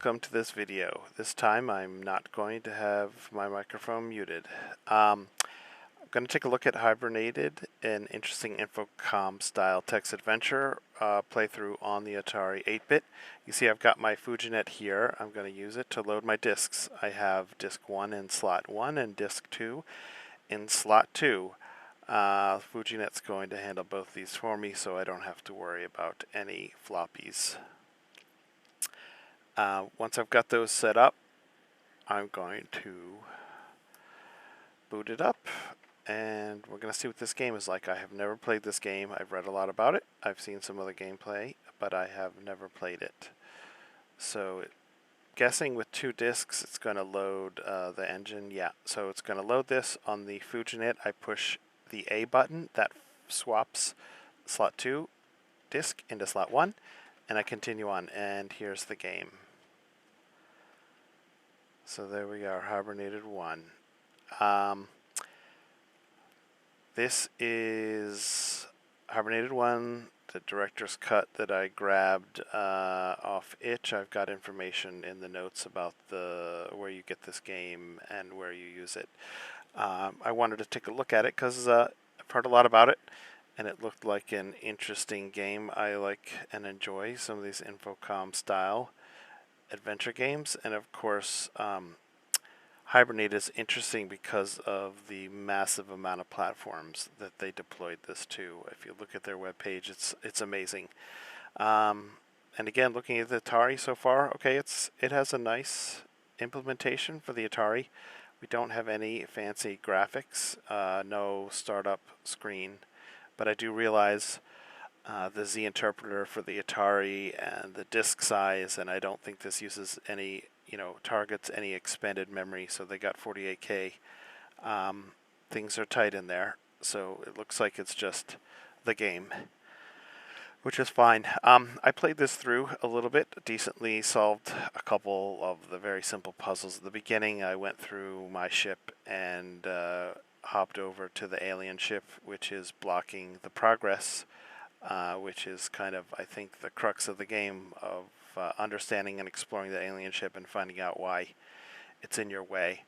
welcome to this video. This time I'm not going to have my microphone muted. I'm going to take a look at Hibernated, an interesting Infocom style text adventure playthrough on the Atari 8-bit. You see I've got my FujiNet here. I'm going to use it to load my disks. I have disk 1 in slot 1 and disk 2 in slot 2. FujiNet's going to handle both these for me so I don't have to worry about any floppies. Once I've got those set up, I'm going to boot it up and we're going to see what this game is like. I have never played this game. I've read a lot about it. I've seen some other gameplay, but I have never played it. So guessing with 2 disks it's going to load the engine. Yeah, so it's going to load this on the FujiNet. I push the A button that swaps slot 2 disk into slot 1 and I continue on, and here's the game. So there we are, Hibernated 1. This is Hibernated 1, the director's cut that I grabbed off itch. I've got information in the notes about where you get this game and where you use it. I wanted to take a look at it because I've heard a lot about it, and it looked like an interesting game. I like and enjoy some of these Infocom style adventure games, and of course Hibernate is interesting because of the massive amount of platforms that they deployed this to. If you look at their webpage, it's amazing. And again, looking at the Atari so far, okay, it has a nice implementation for the Atari. We don't have any fancy graphics, no startup screen, but I do realize the Z interpreter for the Atari and the disk size, and I don't think this uses any, targets any expanded memory, so they got 48K. Things are tight in there, so it looks like it's just the game, which is fine. I played this through a little bit, decently solved a couple of the very simple puzzles at the beginning. I went through my ship and hopped over to the alien ship, which is blocking the progress, which is kind of, I think, the crux of the game of understanding and exploring the alien ship and finding out why it's in your way.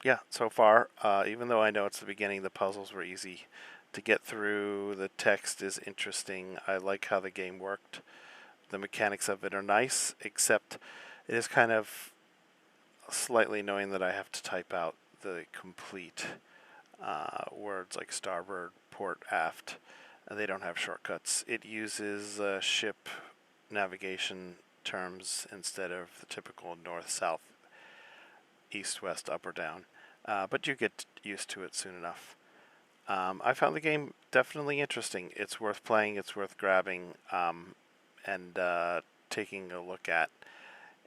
Yeah, so far, even though I know it's the beginning, the puzzles were easy to get through. The text is interesting. I like how the game worked. The mechanics of it are nice, except it is kind of slightly annoying that I have to type out the complete words like starboard, port, aft, and they don't have shortcuts. It uses ship navigation terms instead of the typical north, south, east, west, up, or down. But you get used to it soon enough. I found the game definitely interesting. It's worth playing, it's worth grabbing, and taking a look at.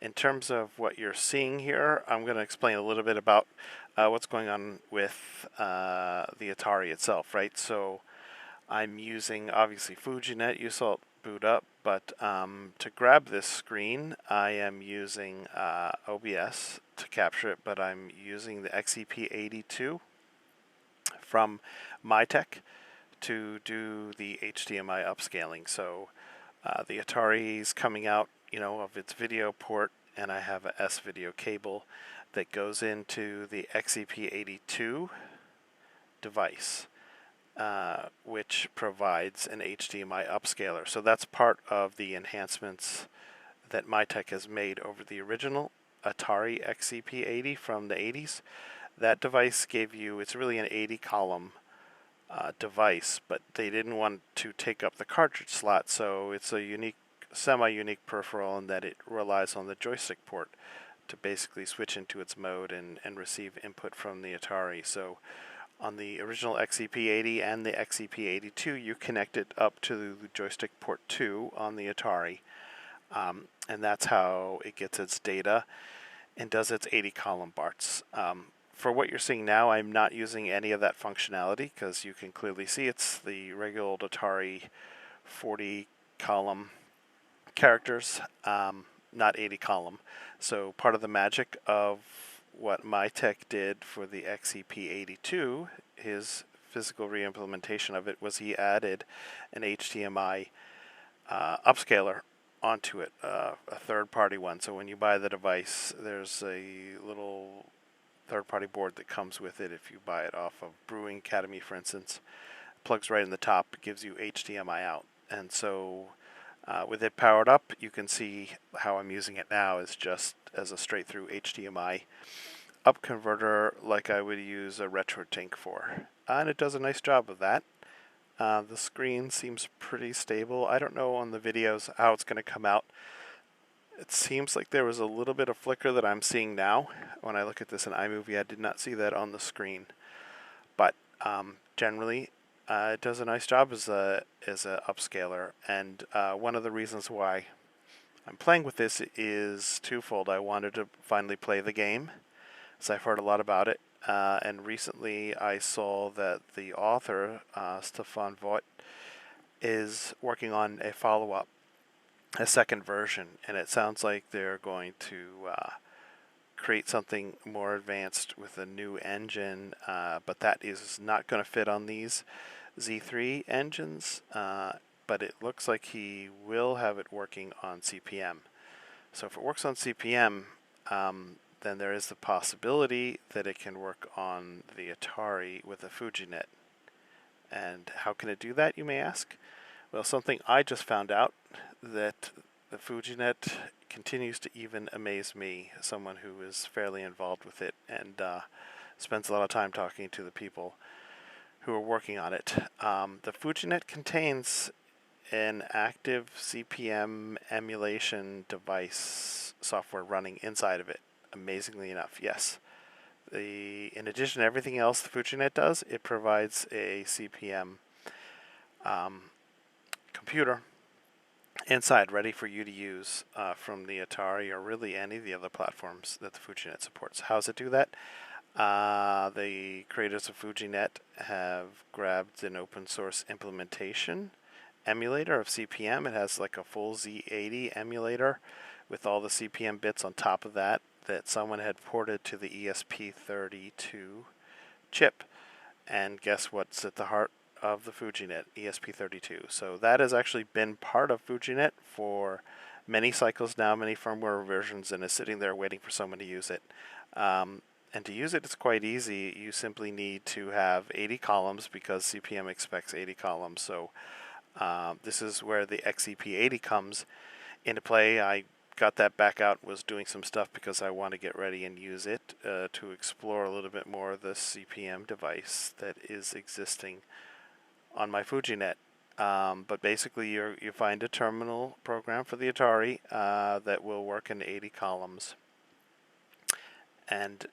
In terms of what you're seeing here, I'm going to explain a little bit about what's going on with the Atari itself, right? So I'm using, obviously, FujiNet. You saw it boot up, but to grab this screen, I am using OBS to capture it, but I'm using the XEP82 from MyTech to do the HDMI upscaling. So the Atari's coming out, of its video port, and I have a S-video cable that goes into the XEP82 device, which provides an HDMI upscaler. So that's part of the enhancements that MyTech has made over the original Atari XEP80 from the 80s. That device gave you, it's really an 80-column device, but they didn't want to take up the cartridge slot, so it's a unique, semi-unique peripheral in that it relies on the joystick port to basically switch into its mode and receive input from the Atari. So on the original XEP80 and the XEP82, you connect it up to the joystick port 2 on the Atari, and that's how it gets its data and does its 80-column parts. For what you're seeing now, I'm not using any of that functionality because you can clearly see it's the regular old Atari 40-column characters, not 80-column. So part of the magic of what MyTech did for the XEP82, his physical re-implementation of it, was he added an HDMI upscaler onto it, a third-party one. So when you buy the device, there's a little third-party board that comes with it. If you buy it off of Brewing Academy, for instance, it plugs right in the top. It gives you HDMI out, and so with it powered up, you can see how I'm using it now is just as a straight-through HDMI up converter, like I would use a RetroTink for, and it does a nice job of that. The screen seems pretty stable. I don't know on the videos how it's going to come out. It seems like there was a little bit of flicker that I'm seeing now. When I look at this in iMovie, I did not see that on the screen. But generally, it does a nice job as a upscaler. And one of the reasons why I'm playing with this is twofold. I wanted to finally play the game, so I've heard a lot about it. And recently I saw that the author, Stefan Vogt, is working on a follow-up, a second version, and it sounds like they're going to create something more advanced with a new engine, but that is not going to fit on these Z3 engines, but it looks like he will have it working on CP/M. So if it works on CP/M, then there is the possibility that it can work on the Atari with a FujiNet. And how can it do that, you may ask? Well, something I just found out, that the FujiNet continues to even amaze me, someone who is fairly involved with it and spends a lot of time talking to the people who are working on it. The FujiNet contains an active CP/M emulation device software running inside of it. Amazingly enough, yes. In addition to everything else the FujiNet does, it provides a CP/M computer inside, ready for you to use from the Atari or really any of the other platforms that the FujiNet supports. How does it do that? The creators of FujiNet have grabbed an open source implementation emulator of CP/M. It has like a full Z80 emulator with all the CP/M bits on top of that someone had ported to the ESP32 chip. And guess what's at the heart of the FujiNet? ESP32. So that has actually been part of FujiNet for many cycles now, many firmware versions, and is sitting there waiting for someone to use it. And to use it, it's quite easy. You simply need to have 80 columns because CP/M expects 80 columns. So this is where the XEP80 comes into play. I got that back out, was doing some stuff because I want to get ready and use it to explore a little bit more of the CP/M device that is existing on my FujiNet. But basically you find a terminal program for the Atari that will work in 80 columns, and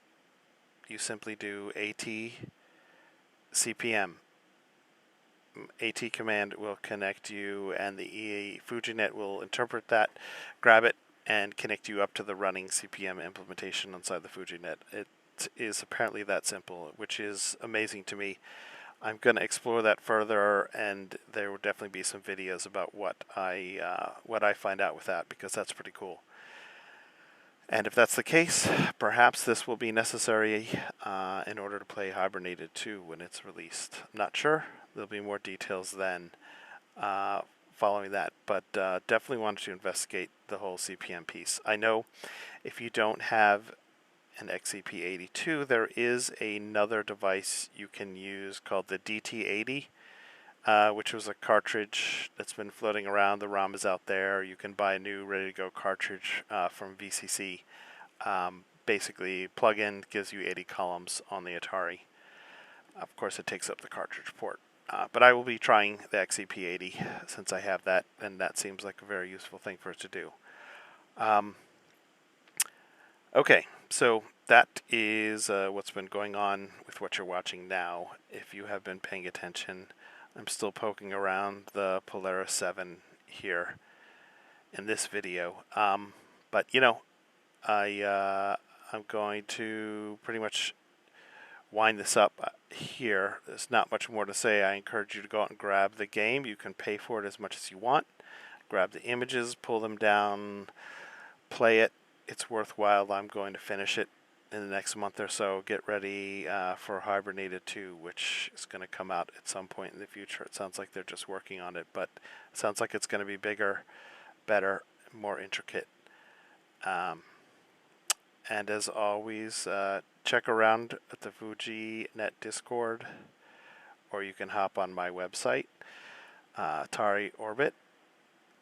you simply do AT CP/M. AT command will connect you, and the FujiNet will interpret that, grab it, and connect you up to the running CP/M implementation inside the FujiNet. It is apparently that simple, which is amazing to me. I'm going to explore that further, and there will definitely be some videos about what I find out with that, because that's pretty cool. And if that's the case, perhaps this will be necessary in order to play Hibernated 2 when it's released. I'm not sure. There'll be more details then following that, but definitely wanted to investigate the whole CP/M piece. I know if you don't have an XEP82, there is another device you can use called the DT80, which was a cartridge that's been floating around. The ROM is out there. You can buy a new ready-to-go cartridge from VCC. Basically, plug-in gives you 80 columns on the Atari. Of course, it takes up the cartridge port. But I will be trying the XEP80 since I have that, and that seems like a very useful thing for it to do. Okay, so that is what's been going on with what you're watching now. If you have been paying attention, I'm still poking around the Polaris 7 here in this video. But, you know, I'm going to pretty much wind this up here. There's not much more to say. I encourage you to go out and grab the game. You can pay for it as much as you want. Grab the images, pull them down, play it. It's worthwhile. I'm going to finish it in the next month or so. Get ready for Hibernated 2, which is going to come out at some point in the future. It sounds like they're just working on it, but it sounds like it's going to be bigger, better, more intricate. And as always, check around at the FujiNet Discord, or you can hop on my website, Atari Orbit,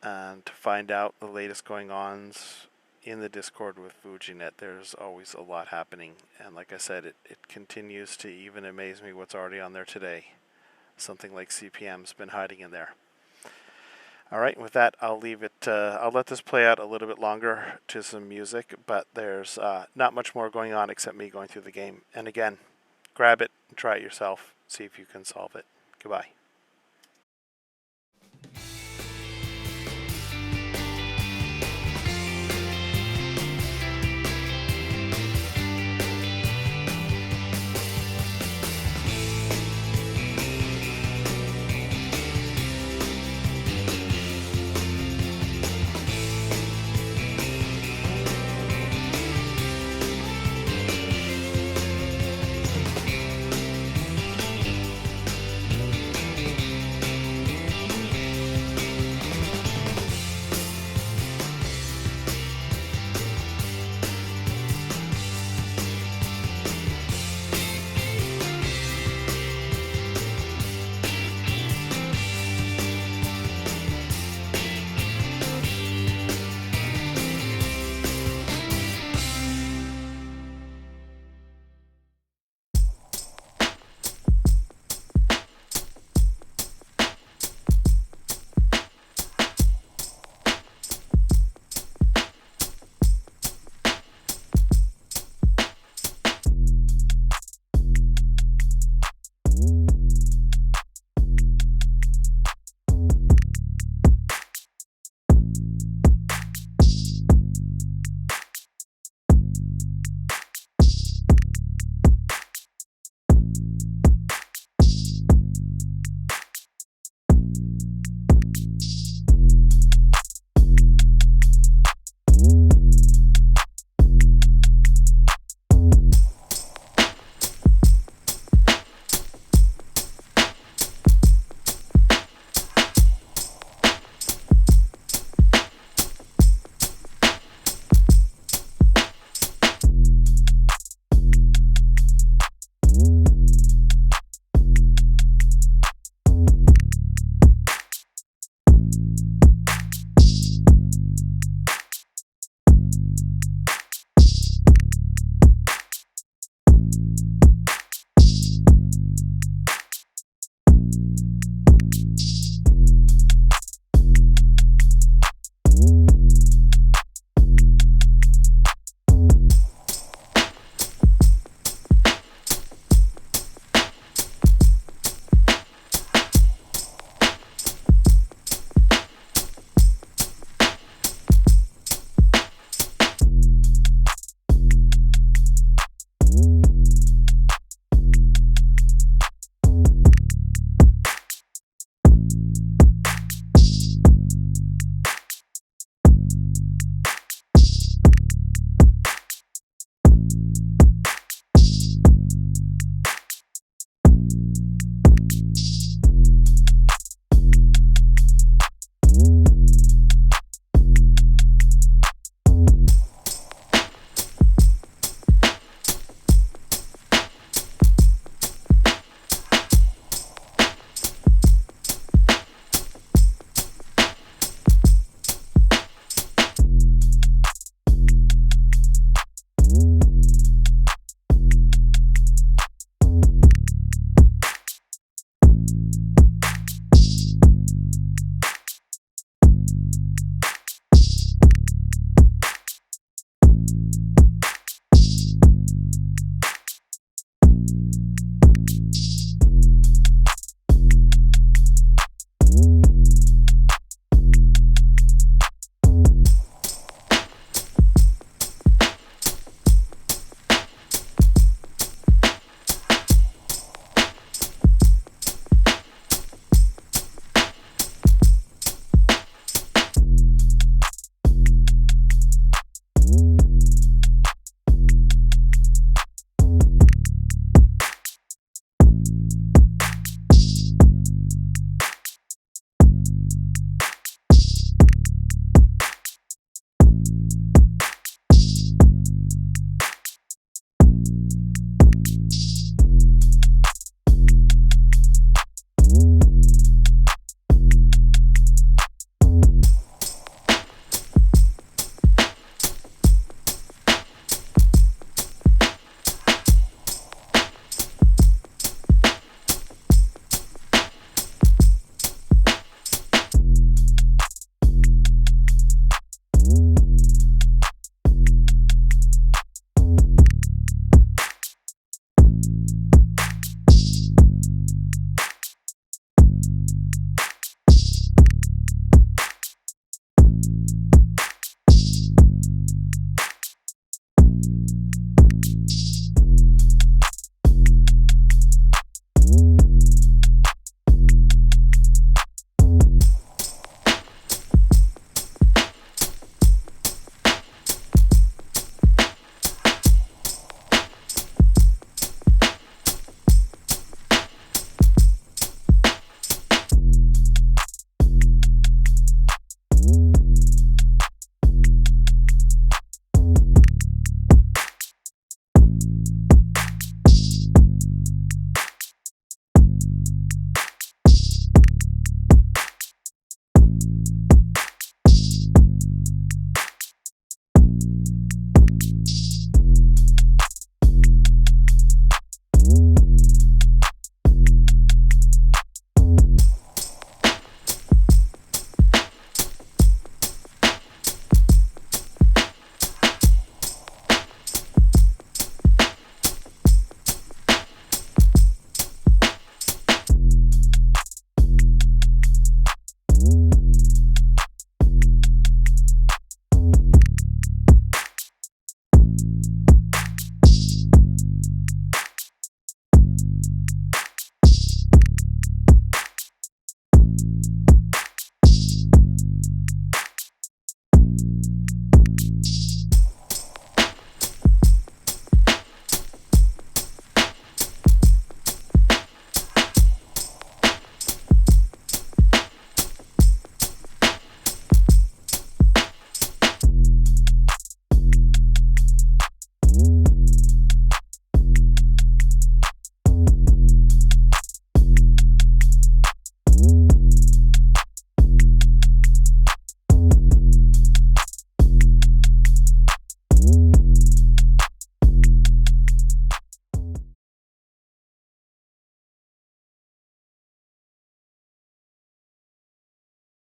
and to find out the latest going-ons in the Discord with FujiNet. There's always a lot happening, and like I said, it continues to even amaze me what's already on there today. Something like CPM's been hiding in there. All right, with that, I'll leave it. I'll let this play out a little bit longer to some music, but there's not much more going on except me going through the game. And again, grab it and try it yourself. See if you can solve it. Goodbye.